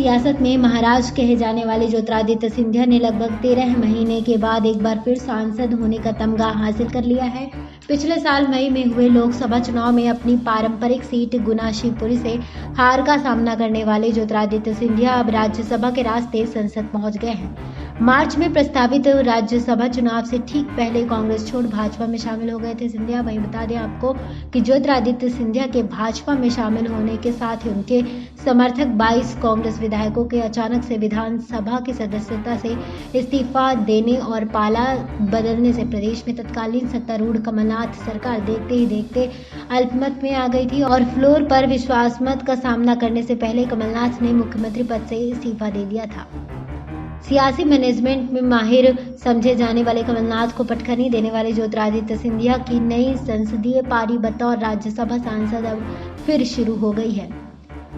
सियासत में महाराज कहे जाने वाले ज्योतिरादित्य सिंधिया ने लगभग 13 महीने के बाद एक बार फिर सांसद होने का तमगा हासिल कर लिया है। पिछले साल मई में हुए लोकसभा चुनाव में अपनी पारंपरिक सीट गुना शिवपुरी से हार का सामना करने वाले ज्योतिरादित्य सिंधिया अब राज्यसभा के रास्ते संसद पहुंच गए हैं। मार्च में प्रस्तावित राज्यसभा चुनाव से ठीक पहले कांग्रेस छोड़ भाजपा में शामिल हो गए थे सिंधिया। वहीं बता दें आपको कि ज्योतिरादित्य सिंधिया के भाजपा में शामिल होने के साथ ही उनके समर्थक 22 कांग्रेस विधायकों के अचानक से विधानसभा की सदस्यता से इस्तीफा देने और पाला बदलने से प्रदेश में तत्कालीन सत्तारूढ़ कमलनाथ सरकार देखते ही देखते अल्पमत में आ गई थी और फ्लोर पर विश्वास मत का सामना करने से पहले कमलनाथ ने मुख्यमंत्री पद से इस्तीफा दे दिया था। सियासी मैनेजमेंट में माहिर समझे जाने वाले कमलनाथ को पटखनी देने वाले ज्योतिरादित्य सिंधिया की नई संसदीय पारी बतौर राज्यसभा सांसद अब फिर शुरू हो गई है।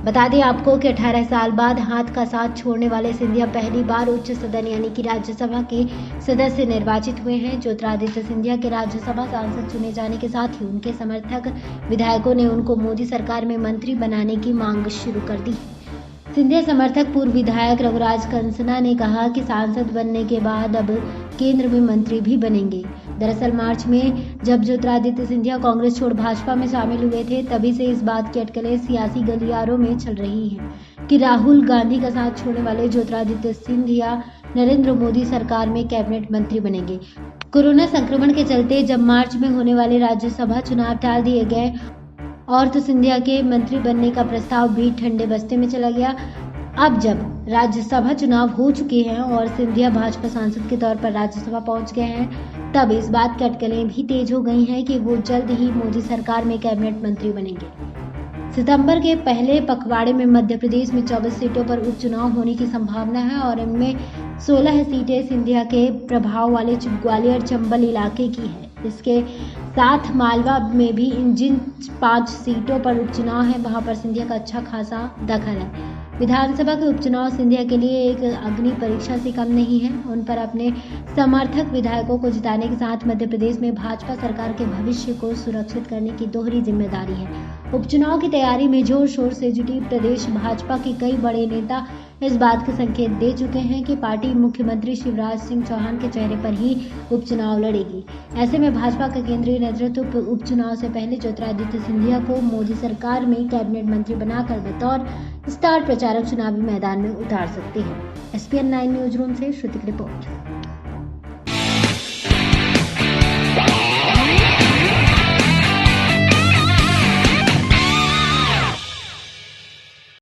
बता दें आपको कि 18 साल बाद हाथ का साथ छोड़ने वाले सिंधिया पहली बार उच्च सदन यानी कि राज्यसभा के सदस्य निर्वाचित हुए हैं। ज्योतिरादित्य सिंधिया के राज्यसभा सांसद चुने जाने के साथ ही उनके समर्थक विधायकों ने उनको मोदी सरकार में मंत्री बनाने की मांग शुरू कर दी। सिंधिया समर्थक पूर्व विधायक रघुराज कंसना ने कहा कि सांसद बनने के बाद अब केंद्र में मंत्री भी बनेंगे। दरअसल मार्च में जब ज्योतिरादित्य सिंधिया कांग्रेस छोड़ भाजपा में शामिल हुए थे, तभी से इस बात की अटकलें सियासी गलियारों में चल रही हैं कि राहुल गांधी का साथ छोड़ने वाले ज्योतिरादित्य सिंधिया नरेंद्र मोदी सरकार में कैबिनेट मंत्री बनेंगे। कोरोना संक्रमण के चलते जब मार्च में होने वाले राज्यसभा चुनाव टाल दिए गए और तो सिंधिया के मंत्री बनने का प्रस्ताव भी ठंडे बस्ते में चला गया। अब जब राज्यसभा चुनाव हो चुके हैं और सिंधिया भाजपा सांसद के तौर पर राज्यसभा पहुंच गए हैं, तब इस बात की अटकलें भी तेज हो गई हैं कि वो जल्द ही मोदी सरकार में कैबिनेट मंत्री बनेंगे। सितंबर के पहले पखवाड़े में मध्य प्रदेश में 24 सीटों पर उपचुनाव होने की संभावना है और इनमें 16 सीटें सिंधिया के प्रभाव वाले ग्वालियर चंबल इलाके की है। इसके साथ मालवा में भी जिन 5 सीटों पर उपचुनाव है वहां पर सिंधिया का अच्छा खासा दखल है। विधानसभा के उपचुनाव सिंधिया के लिए एक अग्नि परीक्षा से कम नहीं है। उन पर अपने समर्थक विधायकों को जिताने के साथ मध्य प्रदेश में भाजपा सरकार के भविष्य को सुरक्षित करने की दोहरी जिम्मेदारी है। उपचुनाव की तैयारी में जोर शोर से जुटी प्रदेश भाजपा के कई बड़े नेता इस बात के संकेत दे चुके हैं कि पार्टी मुख्यमंत्री शिवराज सिंह चौहान के चेहरे पर ही उपचुनाव लड़ेगी। ऐसे में भाजपा का केंद्रीय नेतृत्व उपचुनाव से पहले ज्योतिरादित्य सिंधिया को मोदी सरकार में कैबिनेट मंत्री बनाकर बतौर स्टार प्रचारक चुनावी मैदान में उतार सकती है। SPN 9 न्यूज रूम से श्रुति की रिपोर्ट।